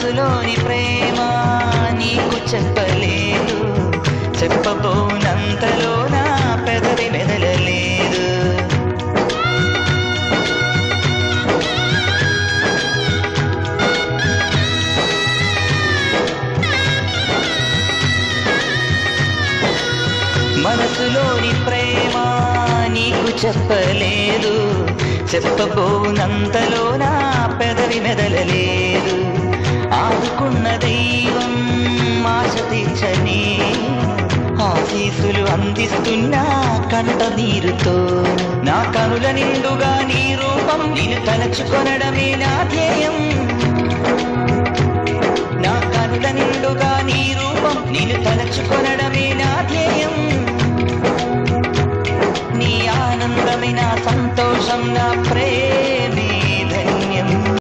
మనసులోని ప్రేమ నీకు చెప్పలేదు, చెప్పబోనంతలో నా పెదవి మెదలలేదు. మనసులోని ప్రేమ నీకు చెప్పలేదు, చెప్పబోనంతలో నా పెదవి మెదలలేదు. ఆదుకున్న దైవం ఆశ తీర్చని ఆశీసులు అందిస్తున్నా కంట నీరుతో. నా కనుల నిండుగా నీ రూపం, నిన్ను తలచుకొనడమే నా ధ్యేయం. నా కనుల నిండుగా నీ రూపం, నిన్ను తలచుకొనడమే నా ధ్యేయం. నీ ఆనందమే నా సంతోషం, నా ప్రేమ